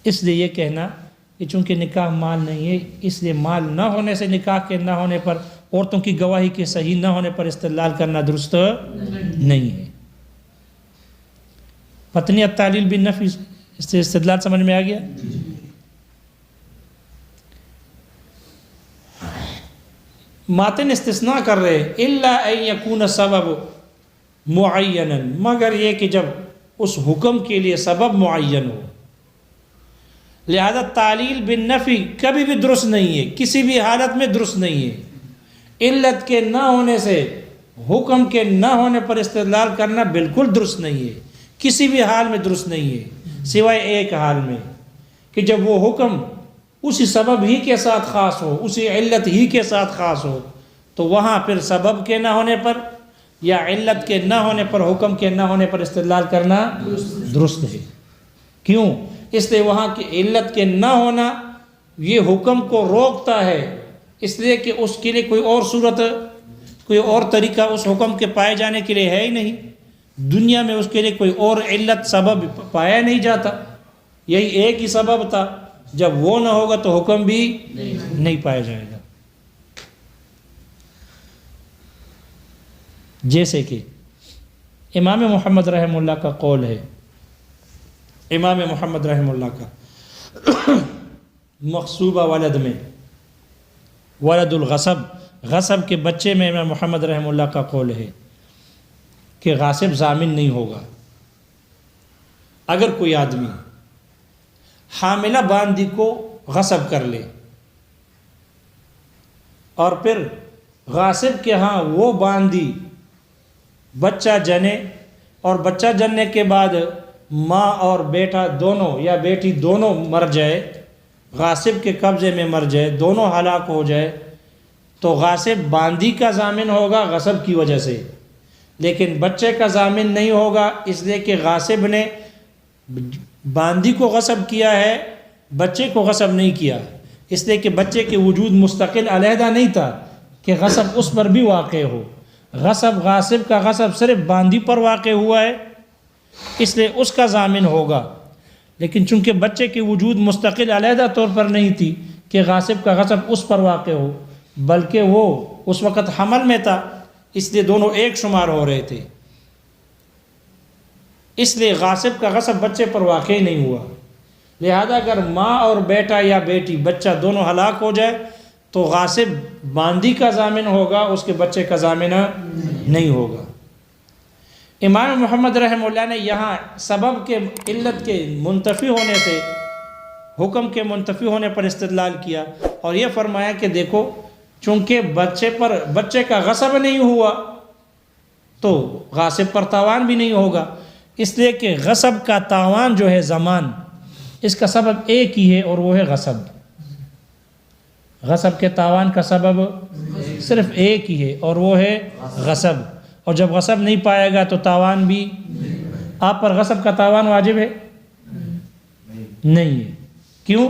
اس لیے یہ کہنا کہ چونکہ نکاح مال نہیں ہے، اس لیے مال نہ ہونے سے، نکاح کے نہ ہونے پر، عورتوں کی گواہی کے صحیح نہ ہونے پر استدلال کرنا درست نہیں ہے۔ پتنی التعلیل بالنفی، اس سے استدلال سمجھ میں آ گیا؟ ماتن استثناء کر رہے الا ان یکون سبب معینا، مگر یہ کہ جب اس حکم کے لیے سبب معین ہو۔ لہذا تعلیل بالنفی کبھی بھی درست نہیں ہے، کسی بھی حالت میں درست نہیں ہے۔ علت کے نہ ہونے سے، حکم کے نہ ہونے پر استدلال کرنا بالکل درست نہیں ہے، کسی بھی حال میں درست نہیں ہے، سوائے ایک حال میں کہ جب وہ حکم اسی سبب ہی کے ساتھ خاص ہو، اسی علت ہی کے ساتھ خاص ہو، تو وہاں پھر سبب کے نہ ہونے پر یا علت کے نہ ہونے پر، حکم کے نہ ہونے پر استدلال کرنا درست ہے۔ کیوں؟ اس لیے وہاں کی علت کے نہ ہونا یہ حکم کو روکتا ہے، اس لیے کہ اس کے لیے کوئی اور صورت، کوئی اور طریقہ اس حکم کے پائے جانے کے لیے ہے ہی نہیں۔ دنیا میں اس کے لیے کوئی اور علت سبب پایا نہیں جاتا، یہی ایک ہی سبب تھا، جب وہ نہ ہوگا تو حکم بھی نہیں پایا جائے گا۔ جیسے کہ امام محمد رحمہ اللہ کا قول ہے، امام محمد رحمہ اللہ کا مغصوبہ ولد میں، ولد الغصب، غصب کے بچے میں امام محمد رحمہ اللہ کا قول ہے کہ غاصب ضامن نہیں ہوگا۔ اگر کوئی آدمی حاملہ باندی کو غصب کر لے اور پھر غاصب کے ہاں وہ باندی بچہ جنے، اور بچہ جننے کے بعد ماں اور بیٹا دونوں یا بیٹی دونوں مر جائے، غاصب کے قبضے میں مر جائے، دونوں ہلاک ہو جائے، تو غاصب باندی کا ضامن ہوگا غصب کی وجہ سے، لیکن بچے کا ضامن نہیں ہوگا، اس لیے کہ غاصب نے باندی کو غصب کیا ہے، بچے کو غصب نہیں کیا، اس لیے کہ بچے کے وجود مستقل علیحدہ نہیں تھا کہ غصب اس پر بھی واقع ہو۔ غصب، غاصب کا غصب صرف باندی پر واقع ہوا ہے، اس لیے اس کا ضامن ہوگا، لیکن چونکہ بچے کی وجود مستقل علیحدہ طور پر نہیں تھی کہ غاصب کا غصب اس پر واقع ہو، بلکہ وہ اس وقت حمل میں تھا، اس لیے دونوں ایک شمار ہو رہے تھے، اس لیے غاصب کا غصب بچے پر واقع نہیں ہوا۔ لہذا اگر ماں اور بیٹا یا بیٹی بچہ دونوں ہلاک ہو جائے تو غاصب باندی کا ضامن ہوگا، اس کے بچے کا ضامن نہیں ہوگا۔ امام محمد رحمہ اللہ نے یہاں سبب کے، علت کے منتفی ہونے سے، حکم کے منتفی ہونے پر استدلال کیا، اور یہ فرمایا کہ دیکھو چونکہ بچے کا غصب نہیں ہوا تو غاصب پر تاوان بھی نہیں ہوگا، اس لیے کہ غصب کا تاوان جو ہے زمان، اس کا سبب ایک ہی ہے اور وہ ہے غصب۔ غصب کے تاوان کا سبب صرف ایک ہی ہے اور وہ ہے غصب، اور جب غصب نہیں پائے گا تو تاوان بھی۔ آپ پر غصب کا تاوان واجب ہے؟ نہیں ہے۔ کیوں؟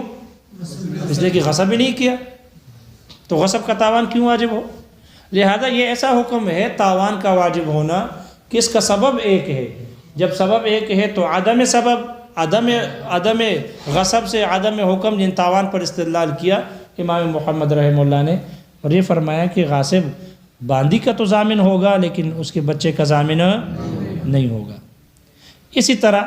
اس لیے کہ غصب ہی نہیں کیا، تو غصب کا تاوان کیوں واجب ہو؟ لہذا یہ ایسا حکم ہے تاوان کا واجب ہونا کہ اس کا سبب ایک ہے۔ جب سبب ایک ہے تو عدم سبب، عدم غصب سے عدم حکم، جن تاوان پر استدلال کیا امام محمد رحمہ اللہ نے، اور یہ فرمایا کہ غاصب باندی کا تو ضامن ہوگا لیکن اس کے بچے کا ضامن نہیں ہوگا۔ اسی طرح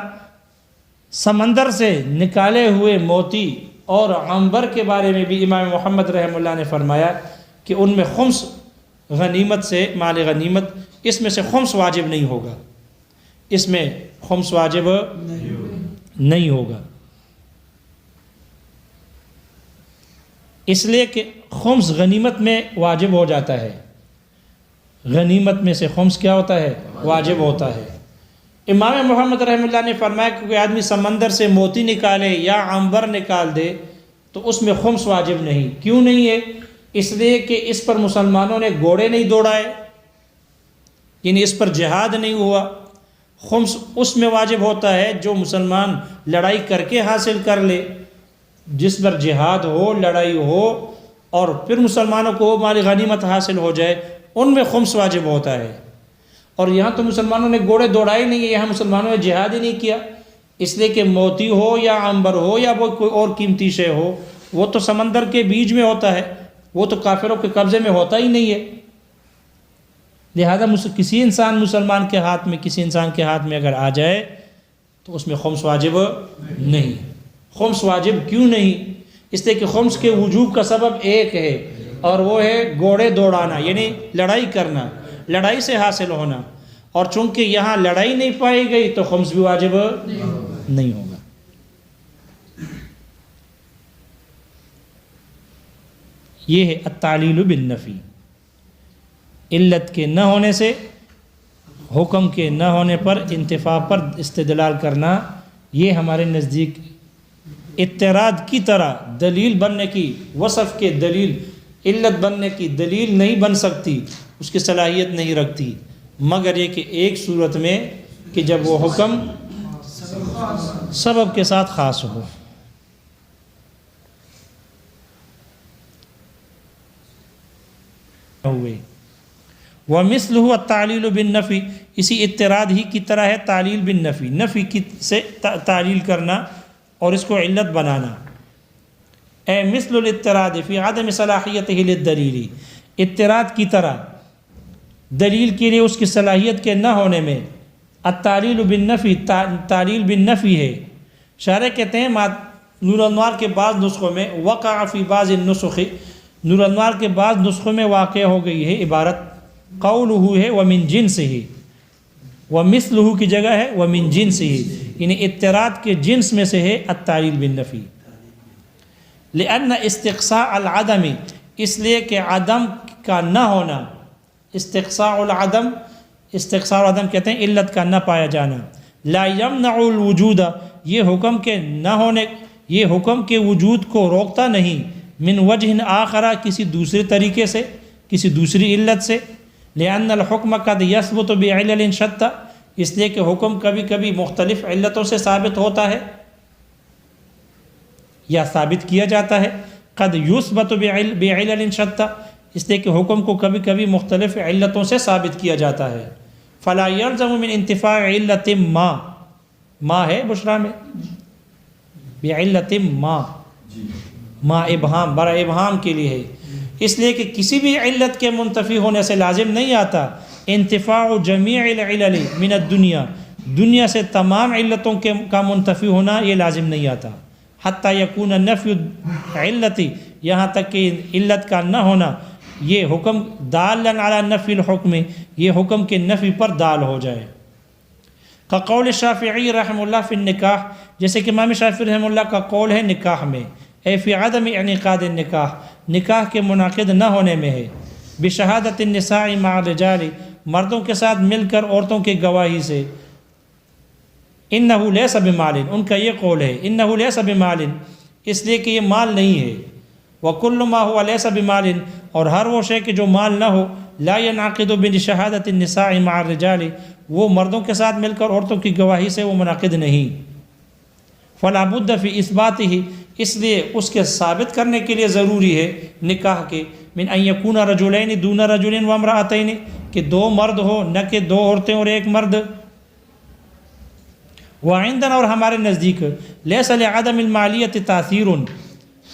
سمندر سے نکالے ہوئے موتی اور عنبر کے بارے میں بھی امام محمد رحمہ اللہ نے فرمایا کہ ان میں خمس غنیمت سے، مال غنیمت، اس میں سے خمس واجب نہیں ہوگا، اس میں خمس واجب نہیں ہوگا، اس لیے کہ خمس غنیمت میں واجب ہو جاتا ہے، غنیمت میں سے خمس کیا ہوتا ہے؟ واجب ہوتا ہے۔ امام محمد رحمہ اللہ نے فرمایا کہ کوئی آدمی سمندر سے موتی نکالے یا عنبر نکال دے تو اس میں خمس واجب نہیں۔ کیوں نہیں ہے؟ اس لیے کہ اس پر مسلمانوں نے گھوڑے نہیں دوڑائے، یعنی اس پر جہاد نہیں ہوا۔ خمس اس میں واجب ہوتا ہے جو مسلمان لڑائی کر کے حاصل کر لے، جس پر جہاد ہو، لڑائی ہو، اور پھر مسلمانوں کو مال غنیمت حاصل ہو جائے، ان میں خمس واجب ہوتا ہے۔ اور یہاں تو مسلمانوں نے گھوڑے دوڑائے نہیں، یہاں مسلمانوں نے جہاد ہی نہیں کیا، اس لیے کہ موتی ہو یا عنبر ہو یا وہ کوئی اور قیمتی شے ہو، وہ تو سمندر کے بیچ میں ہوتا ہے، وہ تو کافروں کے قبضے میں ہوتا ہی نہیں ہے۔ لہذا کسی انسان مسلمان کے ہاتھ میں، کسی انسان کے ہاتھ میں اگر آ جائے تو اس میں خمس واجب نہیں۔ خمس واجب کیوں نہیں؟ اس لیے کہ خمس کے وجوب کا سبب ایک ہے، اور وہ ہے گھوڑے دوڑانا، یعنی لڑائی کرنا، لڑائی سے حاصل ہونا، اور چونکہ یہاں لڑائی نہیں پائی گئی تو خمس بھی واجب نہیں ہوگا۔ یہ ہے التعلیل بالنفی، علت کے نہ ہونے سے، حکم کے نہ ہونے پر انتفاع پر استدلال کرنا، یہ ہمارے نزدیک اعتراض کی طرح دلیل بننے کی، وصف کے دلیل، علت بننے کی دلیل نہیں بن سکتی، اس کی صلاحیت نہیں رکھتی، مگر یہ کہ ایک صورت میں کہ جب وہ حکم سبب کے ساتھ خاص ہو۔ وَمِثْلُهُ التَّعْلِيلُ بِالنَّفِي، اسی اعتراض ہی کی طرح ہے تعلیل بالنفی، نفی کی سے تعلیل کرنا اور اس کو علت بنانا۔ اے مثل الاعتراض فی عدم صلاحیتہ للدلیل، اعتراض کی طرح دلیل کے لیے اس کی صلاحیت کے نہ ہونے میں، التعلیل بالنفی، تعلیل بالنفی ہے۔ شارح کہتے ہیں نور الانوار کے بعض نسخوں میں وقع فی بعض النسخ، نور الانوار کے بعض نسخوں میں واقع ہو گئی ہے عبارت قولہ ہے ومن جنسہ، ومثلہ کی جگہ ہے ومن جنسہ، یعنی اعتراض کے جنس میں سے ہے التعلیل بالنفی۔ لأن استقصاء العدم، اس لیے کہ عدم کا نہ ہونا، استقصاء العدم، استقصاء العدم کہتے ہیں علت کا نہ پایا جانا، لا یمنع الوجود، یہ حکم کے نہ ہونے، یہ حکم کے وجود کو روکتا نہیں، من وجہ آخر، کسی دوسرے طریقے سے، کسی دوسری علت سے، لأن الحکم قد یثبت بعلل شتى، اس لیے کہ حکم کبھی کبھی مختلف علتوں سے ثابت ہوتا ہے یا ثابت کیا جاتا ہے، قد یثبت بعلل شتى، اس لیے کہ حکم کو کبھی کبھی مختلف علتوں سے ثابت کیا جاتا ہے۔ فلا یلزم من انتفاع علت ما ہے بشرا میں بعلت ما ابہام، برا ابہام کے لیے ہے، اس لیے کہ کسی بھی علت کے منتفی ہونے سے لازم نہیں آتا انتفاع جمیع العلل من الدنیا، دنیا سے تمام علتوں کا منتفی ہونا یہ لازم نہیں آتا، حتی یکون نفی علت، یہاں تک کہ علت کا نہ ہونا یہ حکم دالا علی نفی الحکم، یہ حکم کے نفی پر دال ہو جائے۔ قول شافعی رحم اللہ فی النکاح، جیسے کہ امام شافعی رحم اللہ کا قول ہے نکاح میں، اے فی عدم انعقاد النکاح، نکاح کے منعقد نہ ہونے میں ہے، بشہادت النساء مع الرجال، مردوں کے ساتھ مل کر عورتوں کی گواہی سے، انہ لیس بمال، ان کا یہ قول ہے انہ لیس بمال، اس لیے کہ یہ مال نہیں ہے، وکل ما هو لیس بمال، اور ہر وہ شے کہ جو مال نہ ہو، لا ينعقد بشہادت النساء مع الرجال، وہ مردوں کے ساتھ مل کر عورتوں کی گواہی سے وہ منعقد نہیں، فلا بد فی اثباتہ، اس لیے اس کے ثابت کرنے کے لیے ضروری ہے نکاح کے، من ان یکون رجلین دون رجل وامرأتین، کہ دو مرد ہو نہ کہ دو عورتیں اور ایک مرد۔ وعندنا، اور ہمارے نزدیک، لیس لعدم المالیت تاثیر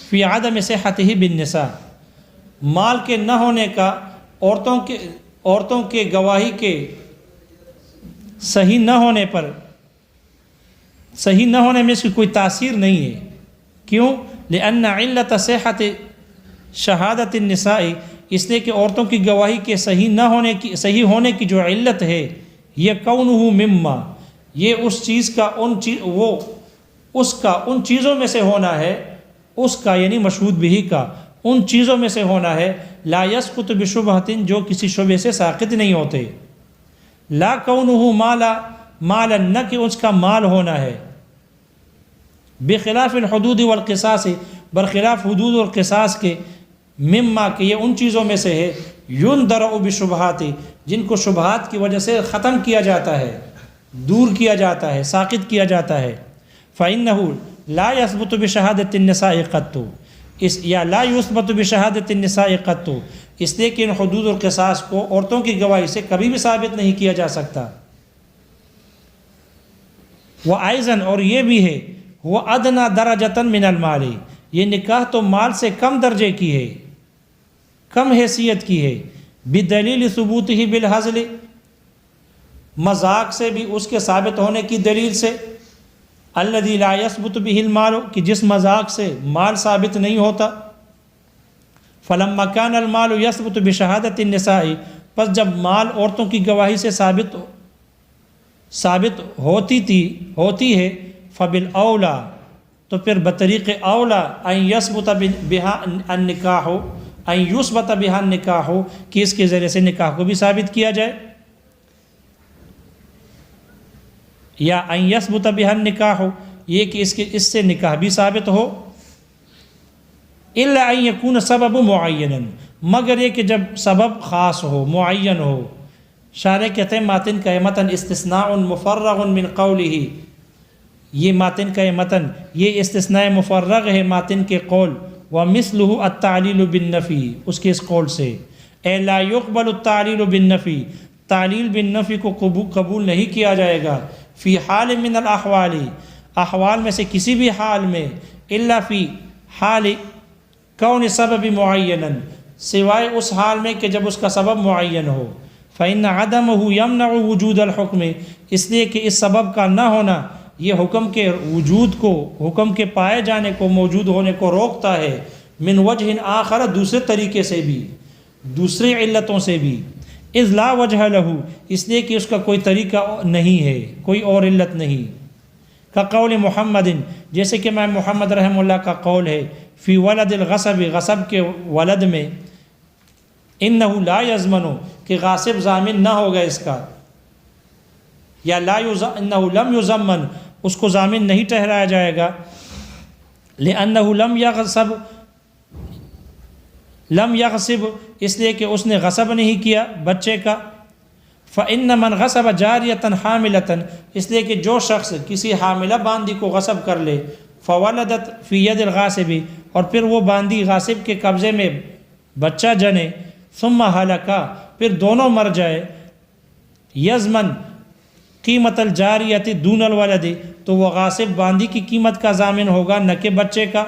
فی عدم صحتہ بالنساء، مال کے نہ ہونے کا عورتوں کے گواہی کے صحیح نہ ہونے پر، صحیح نہ ہونے میں اس کی کوئی تاثیر نہیں ہے۔ کیوں؟ لأن علت صحت شہادت النساء، اس لیے کہ عورتوں کی گواہی کے صحیح ہونے کی جو علت ہے، یہ کونہ مما، یہ اس چیز کا ان چیزوں میں سے ہونا ہے، اس کا یعنی مشہود بھی کا ان چیزوں میں سے ہونا ہے، لا یسقط بشبہۃ، جو کسی شبہ سے ساقط نہیں ہوتے، لا کونہ مالا، نہ کہ اس کا مال ہونا ہے، بخلاف الحدود والقصاص، برخلاف حدود اور قصاص کے، مما کہ یہ ان چیزوں میں سے ہے، یندرع بشبہات، جن کو شبہات کی وجہ سے ختم کیا جاتا ہے، دور کیا جاتا ہے، ساقط کیا جاتا ہے۔ فإنہ لا یثبت بشہادت النساء قط، یا لا یثبت بشہادت النساء قط، اس لیے کہ ان حدود اور قصاص کو عورتوں کی گواہی سے کبھی بھی ثابت نہیں کیا جا سکتا۔ وہ ایزن اور یہ بھی ہے وہ ادنا درجتاً من المال، یہ نکاح تو مال سے کم درجے کی ہے، کم حیثیت کی ہے، بدلیل ثبوتہ بالحزل، مذاق سے بھی اس کے ثابت ہونے کی دلیل سے، الذی لا یثبت بہ المال، کہ جس مذاق سے مال ثابت نہیں ہوتا، فلما کان المال یثبت بشہادت النساء، پس جب مال عورتوں کی گواہی سے ثابت ہوتی ہے، فبالاولا، تو پھر بطریق اولا ان یثبت بہا النکاح، ان یثبت بہا النکاح، کہ اس کے ذریعے سے نکاح کو بھی ثابت کیا جائے، یا ان یثبت بہا النکاح، یہ کہ اس سے نکاح بھی ثابت ہو، الا ان یکون سبب معینا، مگر یہ کہ جب سبب خاص ہو، معین ہو۔ شارح کہتے ہیں ماتن کا متن استثناء مفرغ من قولہ، یہ ماتن کا متن یہ استثناء مفرغ ہے ماتن کے قول، ومثلہ التعلیل بالنفی، اس کے اس قول سے، اے لا یقبل التعلیل بالنفی، تعلیل بالنفی کو قبول نہیں کیا جائے گا، فی حال من الاحوال، احوال میں سے کسی بھی حال میں، الا فی حال کون سبب معینا، سوائے اس حال میں کہ جب اس کا سبب معین ہو، فإن عدمہ یمنع وجود الحکم، اس لیے کہ اس سبب کا نہ ہونا یہ حکم کے وجود کو، حکم کے پائے جانے کو، موجود ہونے کو روکتا ہے، من وجہ آخر، دوسرے طریقے سے بھی، دوسری علتوں سے بھی، اذ لا وجہ لہ، اس لیے کہ اس کا کوئی طریقہ نہیں ہے، کوئی اور علت نہیں، کا قول محمد، جیسے کہ امام محمد رحمہ اللہ کا قول ہے، فی ولد الغصب، غصب کے ولد میں، انہ لا یضمن، کہ غاصب ضامن نہ ہوگا اس کا، یا انہ لم یضمن، اس کو ضامن نہیں ٹھہرایا جائے گا، لأنہ لم یغصب، اس لیے کہ اس نے غصب نہیں کیا بچے کا، فإن من غصب جاریۃ حاملۃ، اس لیے کہ جو شخص کسی حاملہ باندی کو غصب کر لے، فولدت فی ید الغاصب، اور پھر وہ باندی غاصب کے قبضے میں بچہ جنے، ثم ہلکا، پھر دونوں مر جائے، یضمن قیمت الجاریۃ دون الولد، تو وہ غاصب باندی کی قیمت کا ضامن ہوگا نہ کہ بچے کا،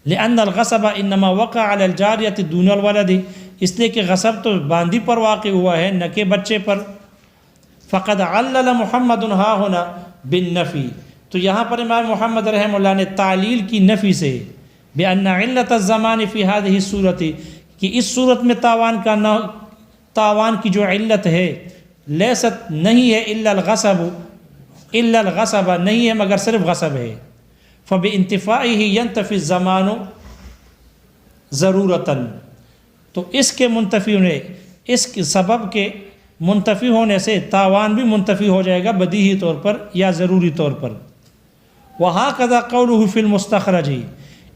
لأن الغصب انما وقع علی الجاریۃ دون الولد، اس لیے کہ غصب تو باندی پر واقع ہوا ہے نہ کہ بچے پر، فقد علل محمد ہا ہونا بالنفی، تو یہاں پر امام محمد رحمہ اللہ نے تعلیل کی نفی سے، بأن علت الزمان فی هذه الصورۃ، کہ اس صورت میں تاوان کی جو علت ہے، لیست نہیں ہے، الا الغصب نہیں ہے مگر صرف غصب ہے، فبانتفائه ينتفي الزمان ضرورتاً، تو اس کے منتفی ہونے، اس سبب کے منتفی ہونے سے تاوان بھی منتفی ہو جائے گا بدیہی طور پر یا ضروری طور پر، وہکذا قولہ فی المستخرج،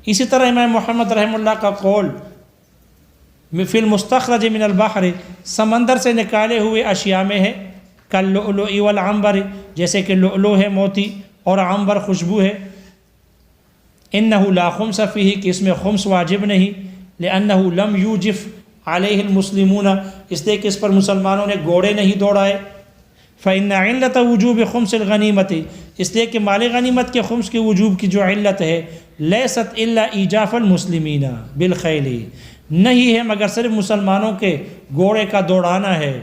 اسی طرح امام محمد رحمہ اللہ کا قول فی المستخرج من البحر، سمندر سے نکالے ہوئے اشیاء میں ہے، کاللؤلؤ والعنبر، جیسے کہ لؤلؤ ہے موتی اور عنبر خوشبو ہے، انہ لا خمس فیہ، کہ اس میں خمس واجب نہیں، لانہ لم یوجف علیہ المسلمون، اس لیے کہ اس پر مسلمانوں نے گھوڑے نہیں دوڑائے، فإن علت وجوب خمس الغنیمت، اس لیے کہ مال غنیمت کے خمس کے وجوب کی جو علت ہے، لیست الا ایجاف المسلمین بالخیل، نہیں ہے مگر صرف مسلمانوں کے گھوڑے کا دوڑانا ہے،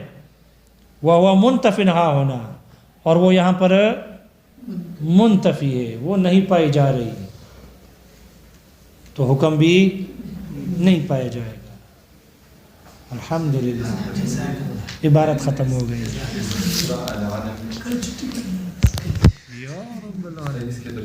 وہو منتفی ہا ہونا، اور وہ یہاں پر منتفی ہے، وہ نہیں پائی جا رہی، تو حکم بھی نہیں پایا جائے گا۔ الحمدللہ، عبارت ختم ہو گئی۔ یا رب العالمین۔